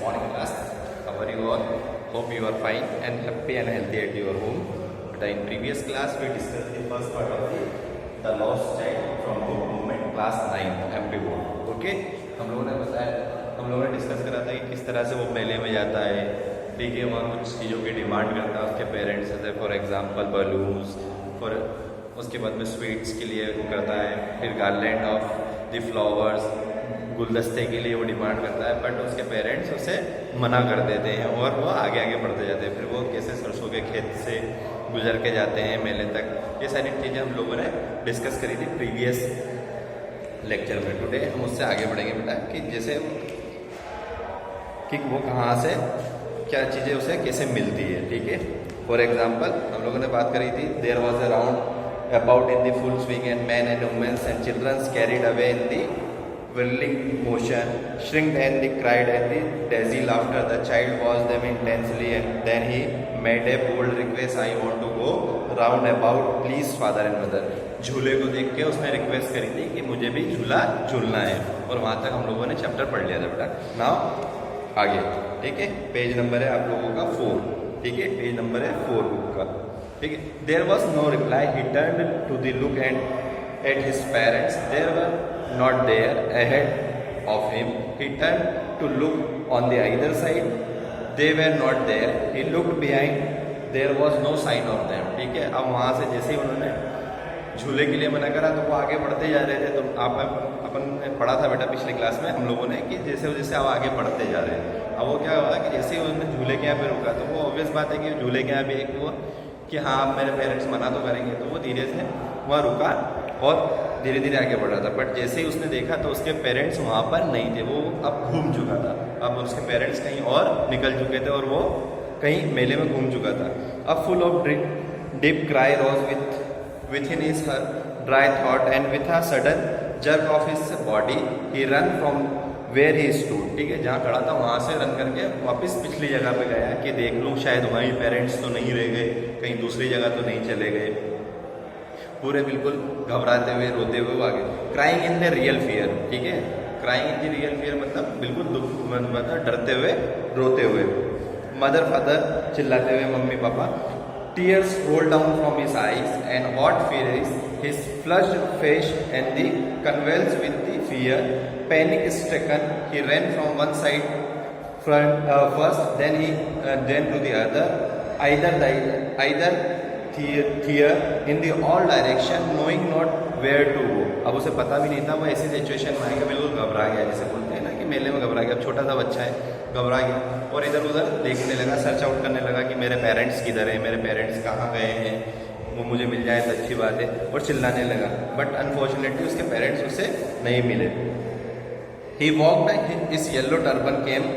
morning class. How are you all? Hope you are fine and happy and healthy at your home. But in previous class we discussed the first part of the lost child from book movement class 9 MP board. Okay, हम लोगों ने discuss करा था कि किस तरह से वो मेले में जाता है, ठीक है, वहाँ कुछ चीज़ों की डिमांड करता है उसके पेरेंट्स से, फॉर एग्जांपल बलून्स, फॉर उसके बाद में स्वीट्स के लिए वो करता है, फिर गार्लैंड ऑफ द फ्लावर्स, गुलदस्ते के लिए वो डिमांड करता है, बट उसके पेरेंट्स उसे मना कर देते हैं और वो आगे आगे बढ़ते जाते हैं। फिर वो कैसे सरसों के खेत से गुजर के जाते हैं मेले तक, ये सारी चीज़ें हम लोगों ने डिस्कस करी थी प्रीवियस लेक्चर में। टुडे हम उससे आगे बढ़ेंगे बेटा कि जैसे कि वो कहाँ से क्या चीज़ें उसे कैसे मिलती है, ठीक है। फॉर एग्जाम्पल हम लोगों ने बात करी थी, there was a round about in the full swing and man and womens and childrens carried away in the whirling motion, shrieked and they cried and the dizzy laughter. The child watched them intensely and then he made a bold request, I want to go round about, please father and mother. झूले को देख के उसने request करी थी कि मुझे भी झूला झूलना है, और वहाँ तक हम लोगों ने चैप्टर पढ़ लिया था बेटा। नाउ आगे, ठीक है, पेज नंबर है आप लोगों का 4, ठीक है, पेज नंबर है 4 बुक का, ठीक है। There was no reply, he turned to the look and at his parents. They were not there ahead of him. He turned to look on the either side. They were not there. He looked behind. There was no sign of them. ठीक है, अब वहाँ से जैसे ही उन्होंने झूले के लिए मना करा तो वो आगे बढ़ते जा रहे थे। तो अपन ने पढ़ा था बेटा पिछली क्लास में हम लोगों ने कि जैसे जैसे अब आगे बढ़ते जा रहे हैं। अब वो क्या हुआ कि जैसे ही उन्होंने झूले के यहाँ पे रुका तो वो ऑब्वियस बात है कि झूले के यहाँ भी एक वो कि हाँ मेरे पेरेंट्स मना तो करेंगे, तो वो धीरे से वहाँ रुका और धीरे धीरे आगे बढ़ रहा था। बट जैसे ही उसने देखा तो उसके पेरेंट्स वहाँ पर नहीं थे, वो अब घूम चुका था। अब उसके पेरेंट्स कहीं और निकल चुके थे और वो कहीं मेले में घूम चुका था। अब full of deep cry rose within his dry थॉट and with a sudden jerk of his body he run from where he stood, ठीक है, जहाँ खड़ा था वहाँ से रन करके वापस पिछली जगह पे गया कि देख लूँ शायद वहीं पेरेंट्स तो नहीं रह गए, कहीं दूसरी जगह तो नहीं चले गए। पूरे बिल्कुल घबराते हुए रोते हुए वो आगे, crying in the real fear, ठीक है, crying in the real fear मतलब बिल्कुल दुख, मतलब डरते हुए रोते हुए। मदर फादर चिल्लाते हुए मम्मी पापा, tears roll down from his eyes and what fear is his flushed face and the convulse with the fear, panic stricken he ran from one side first then to the other, either there in the all direction knowing not where to go. अब उसे पता भी नहीं था, वो ऐसी situation में आएगा बिल्कुल घबरा गया, जैसे बोलते हैं ना कि मेले में घबरा गया। अब छोटा सा बच्चा है, घबरा गया और इधर उधर देखने लगा, सर्च आउट करने लगा कि मेरे पेरेंट्स किधर हैं, मेरे पेरेंट्स कहाँ गए हैं, वो मुझे मिल जाए तो अच्छी बात है, और चिल्लाने लगा। बट अनफॉर्चुनेटली उसके पेरेंट्स उसे नहीं मिले। ही वॉक्ड इस येलो टर्बन केम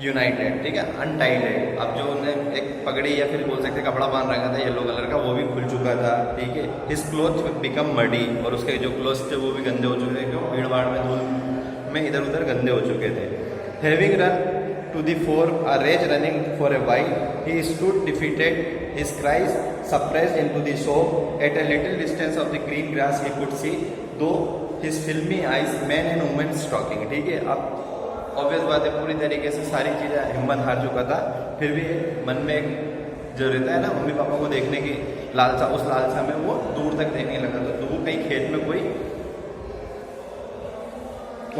यूनाइटेड, ठीक है, अनटाइडेड। अब जो उन्हें एक पगड़ी या फिर बोल सकते कपड़ा बांध रखा था येलो कलर का, वो भी खुल चुका था, ठीक है। हिज क्लोथ बिकम मडी, और उसके जो क्लोथ्स थे वो भी गंदे हो चुके थे, क्यों भीड़ भाड़ में धूल में इधर उधर गंदे हो चुके थे। Having run to the fore, a rage running for a while, he stood defeated, his cries suppressed into the soap, at a little distance of the green grass he could see though his filmy eyes man and womens talking, ठीक है। अब obvious बात है पूरी तरीके से सारी चीज़ें हिम्मत हार चुका था, फिर भी मन में एक जो रहता है ना मम्मी पापा को देखने की लालसा, उस लालसा में वो दूर तक देखने लगा। तो दूर कहीं खेत में कोई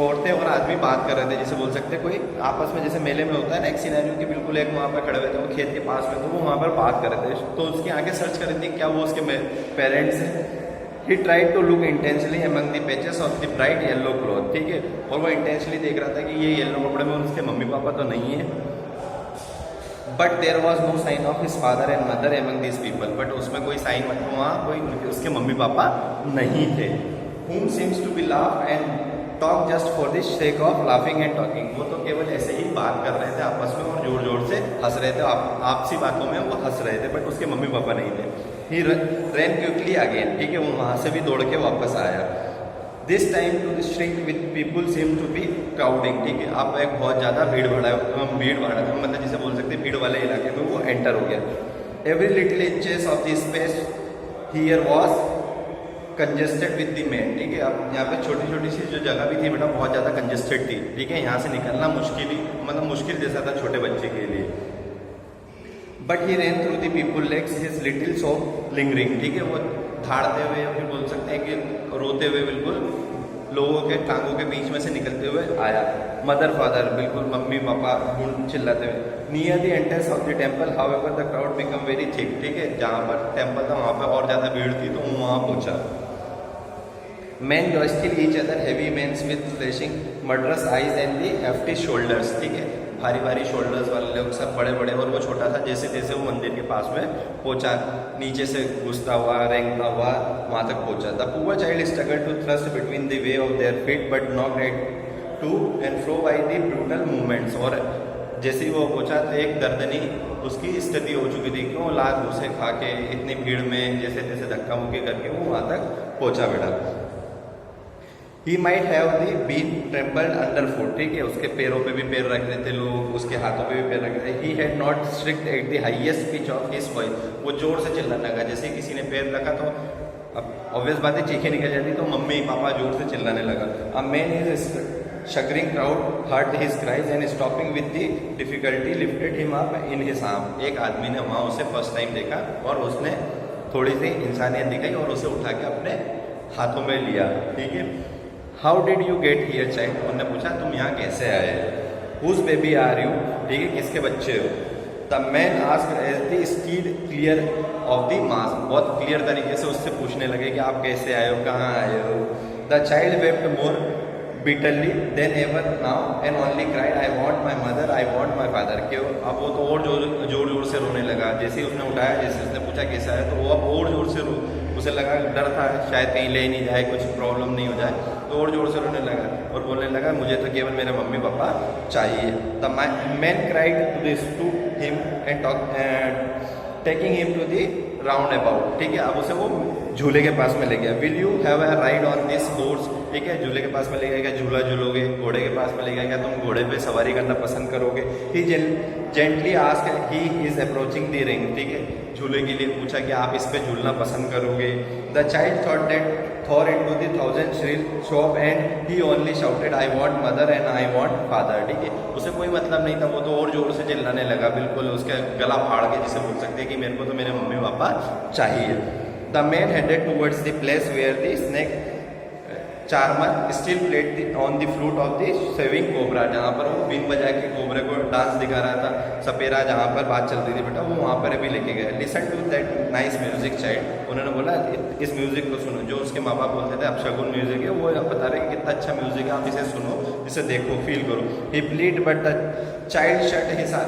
औरतें और आदमी बात कर रहे थे, जैसे बोल सकते कोई आपस में, जैसे मेले में होता है ना एक सिनेरियो कि बिल्कुल एक वहाँ पर खड़े हुए थे, वो खेत के पास में, तो वो वहाँ पर बात कर रहे थे। तो उसकी आगे सर्च कर रही थी क्या वो उसके पेरेंट्स हैं। He tried to look intensely among the patches of the bright yellow cloth, ठीक है, और वो इंटेंशली देख रहा था कि ये येलो कपड़े में उसके मम्मी पापा तो नहीं है। But there was no sign of his father and mother among this people, but उसमें कोई साइन मतलब वहाँ कोई उसके मम्मी पापा नहीं थे। whom seems to be laugh and talk just for the sake of laughing and talking, वो तो केवल ऐसे ही बात कर रहे थे आपस में और जोर जोर से हंस रहे थे, आपसी बातों में वो हंस रहे थे, बट उसके मम्मी पापा नहीं थे। ही रैन क्विकली अगेन, ठीक है, वो वहाँ से भी दौड़ के वापस आया। This time to shrink with people seem to be crowding, ठीक है, अब एक बहुत ज़्यादा भीड़ भाड़ मतलब जिसे बोल सकते हैं भीड़ वाले इलाके में वो एंटर हो गया। Every little inches of the space here was congested with the man, ठीक है। अब यहाँ पे छोटी छोटी सी जो जगह भी थी बेटा बहुत ज़्यादा कंजेस्टेड थी, ठीक है। यहाँ से निकलना मुश्किल ही मतलब मुश्किल जैसा था छोटे बच्चे के लिए। But he ran through the people legs his little so lingering, ठीक है। वो धाड़ते हुए या फिर बोल सकते हैं कि रोते हुए बिल्कुल लोगों के टांगों के बीच में से निकलते हुए आया। मदर फादर बिल्कुल मम्मी पापा चिल्लाते हुए। Near the entrance of the temple however the crowd become very thick, ठीक है। जहाँ पर टेम्पल था वहाँ पर और ज़्यादा भीड़ थी तो वो वहाँ पहुँचा। Men jostle each other heavy men's with flashing murderous eyes and the hefty shoulders, ठीक है। भारी भारी शोल्डर्स वाले लोग सब बड़े बड़े, और वो छोटा था। जैसे जैसे वो मंदिर के पास में पहुंचा, नीचे से घुसता हुआ रेंगता हुआ वहां तक पहुंचा। The poor child struggle to thrust between the way of their feet but not red to and fro by the brutal movements. और जैसे ही वो पहुंचा तो एक दर्दनी उसकी स्थिति हो चुकी थी, क्यों लात घूसे खा के इतनी भीड़ में जैसे जैसे धक्का मुक्की करके वो वहां तक पहुंचा बेटा। He might have the been trampled underfoot, ठीक है। उसके पैरों पे भी पैर रख देते लोग, उसके हाथों पे भी पैर रख देते। He had not shrieked at the highest pitch of his voice, वो जोर से चिल्लाने लगा। जैसे किसी ने पैर रखा तो अब ऑब्वियस बात है चीखें निकल जाती, तो मम्मी पापा जोर से चिल्लाने लगा। A man is shuddering crowd heard his cries and stopping with the difficulty lifted him up in his arm। एक आदमी ने वहाँ उसे फर्स्ट टाइम देखा और उसने थोड़ी सी इंसानियत दिखाई और उसे उठा के अपने हाथों में लिया, ठीक है। How did you get here child, उन्होंने पूछा तुम यहाँ कैसे आए। हुज बेबी आर यू, ठीक है, किसके बच्चे हो। The man asked as the steed clear of the mass, बहुत क्लियर तरीके से उससे पूछने लगे कि आप कैसे आए हो, कहाँ आए हो। The child wept more bitterly than ever now and only cried I want my mother, I want my father। क्यों, अब वो तो और जोर जोर से रोने लगा। जैसे ही उसने उठाया, जैसे उसने पूछा कैसा है, तो वो अब और जोर से उसे लगा, डर था शायद कहीं ले नहीं जाए, कुछ प्रॉब्लम नहीं हो जाए, तो और जोर से रोने लगा और बोलने लगा मुझे तो केवल मेरे मम्मी पापा चाहिए। The man cried to him and taking him to the round about, ठीक है। अब उसे वो झूले के पास में ले गया। Will you have a ride on this horse, ठीक है। झूले के पास में ले गया, क्या झूला झूलोगे। घोड़े के पास में ले गया, क्या तुम घोड़े पे सवारी करना पसंद करोगे। He gently asked he is approaching the ring, ठीक है। झूले के लिए पूछा कि आप इस पे झूलना पसंद करोगे। The child thought that Thor into the thousand Srila shop and he only shouted I want mother and I want father, ठीक है। उसे कोई मतलब नहीं था, वो तो और जोर से चिल्लाने लगा, बिल्कुल उसका गला फाड़ के जिसे बोल सकते हैं कि मेरे को तो मेरे मम्मी पापा चाहिए। The man headed towards the place where the snake charmer still played on the flute of the saving cobra, जहाँ पर वो बीन बजा के कोबरे को डांस दिखा रहा था, सपेरा जहाँ पर बात चल रही थी बेटा, वो वहाँ पर भी लेके गया। Listen to that nice music child, उन्होंने बोला इस म्यूजिक को सुनो। जो उसके माँ बाप बोलते थे अपशगुन म्यूजिक है, वो बता रहे कि कितना अच्छा म्यूजिक है, आप इसे सुनो, इसे देखो, फील करो। He plead but the child shut his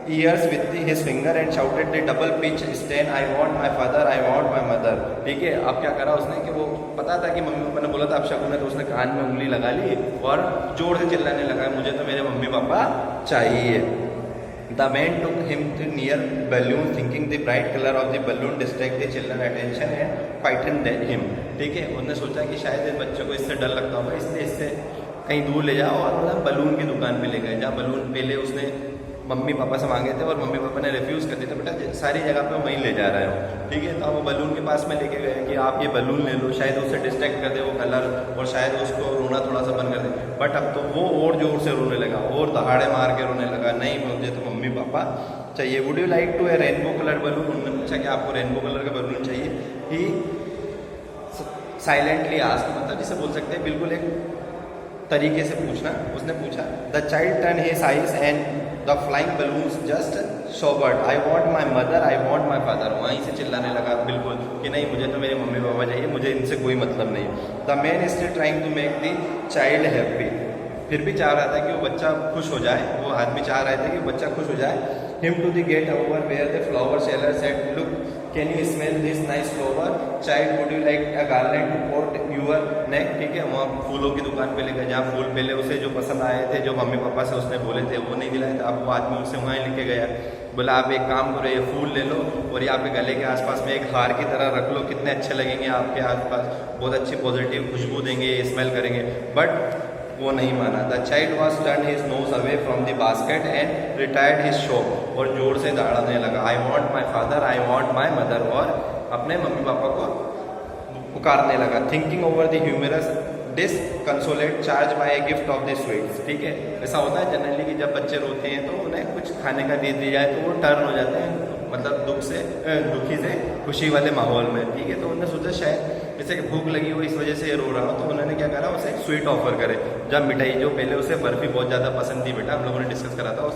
ears with his finger and shouted the double pitch stand I want my father, I want my mother, ठीक है। अब क्या करा उसने कि वो पता था कि मम्मी पापा ने बोला था अपशगुन है, तो उसने कान में उंगली लगा ली और जोर से चिल्लाने लगा मुझे तो मेरे मम्मी पापा चाहिए। The man took him to near balloon thinking the bright color of the balloon distract the children attention and frightened him, ठीक है। उन्होंने सोचा कि शायद इस बच्चे को इससे डर लगता होगा, इसलिए इससे कहीं दूर ले जाओ और मतलब बलून की दुकान पे ले गए, जहाँ बलून पहले उसने मम्मी पापा से मांगे थे और मम्मी पापा ने रिफ्यूज़ कर दिया था, बेटा सारी जगह पे वहीं ले जा रहे हो, ठीक है। तो वो बलून के पास में लेके गए कि आप ये बलून ले लो, शायद उससे डिस्ट्रैक्ट कर दे वो कलर और शायद उसको रोना थोड़ा सा बंद कर दे। बट अब तो वो और जोर से रोने लगा और दहाड़े मार के रोने लगा, नहीं मुझे तो मम्मी पापा चाहिए। Would you like to a rainbow colour balloon, उन्होंने पूछा कि आपको रेनबो कलर का बलून चाहिए। ही साइलेंटली आस्क्ड, मतलब जिसे बोल सकते हैं बिल्कुल एक तरीके से पूछना, उसने पूछा। The child turn his eyes and the flying balloons just sobbed I want my mother, I want my father, वहीं से चिल्लाने लगा बिल्कुल कि नहीं मुझे तो मेरे मम्मी पापा चाहिए, मुझे इनसे कोई मतलब नहीं। The man still trying to make the child happy, फिर भी चाह रहा था कि वो बच्चा खुश हो जाए, वो आदमी चाह रहे थे कि बच्चा खुश हो जाए। Him to the gate over where the flower seller said look can you smell this nice flower child would you like a garland to put your neck, ठीक है। वहाँ फूलों की दुकान पे ले गए जहाँ फूल पहले उसे जो पसंद आए थे, जो मम्मी पापा से उसने बोले थे वो नहीं दिलाए थे, अब वो आदमी उसे वहाँ लेके गया। बोला आप एक काम करो, ये फूल ले लो और ये आपके गले के आसपास में एक हार की तरह रख लो, कितने अच्छे लगेंगे आपके आसपास, बहुत अच्छी पॉजिटिव खुशबू देंगे, स्मेल करेंगे। बट वो नहीं माना। The child was turn his nose away from the basket and retired his shop, और जोर से दहाड़ने लगा I want my father, I want my mother, और अपने मम्मी पापा को पुकारने लगा। Thinking over the humorous disconsolate charge by a gift of the sweets. ठीक है, ऐसा होता है जनरली कि जब बच्चे रोते हैं तो उन्हें कुछ खाने का दे दिया जाए तो वो टर्न हो जाते हैं, मतलब दुखी से खुशी वाले माहौल में। ठीक है, तो उन्होंने सोचा शायद जैसे कि भूख लगी हो इस वजह से ये रो रहा हो, तो उन्होंने क्या करा, उसे एक स्वीट ऑफर करे। जब मिठाई, जो पहले उसे बर्फी बहुत ज़्यादा पसंद थी, बेटा हम लोगों ने डिस्कस करा था उस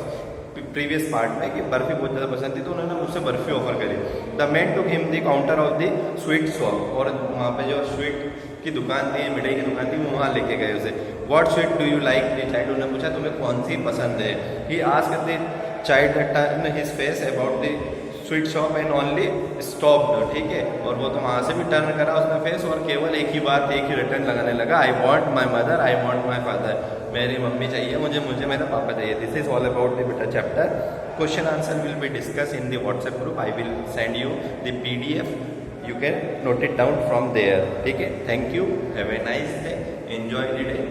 प्रीवियस पार्ट में कि बर्फी बहुत ज़्यादा पसंद थी, तो उन्होंने मुझसे बर्फी ऑफर करी। The man took him the counter of the sweet shop, और वहाँ पे जो स्वीट की दुकान थी, मिठाई की दुकान थी, वो वहाँ लेके गए उसे। What sweet do you like the child, उन्होंने पूछा तुम्हें कौन सी पसंद है। He asked the child turn his face about the sweet shop and only stopped. ठीक है, और वो तो वहाँ से भी टर्न करा उसने फेस, और केवल एक ही बात, एक ही रिटर्न लगाने लगा, I want my mother, I want my father, मेरी मम्मी चाहिए मुझे, मुझे मेरा पापा चाहिए। This is all about the बेटा chapter. Question answer will be discuss in the WhatsApp group. I will send you the PDF, you can note it down from there. ठीक है, thank you, have a nice day, enjoy the day.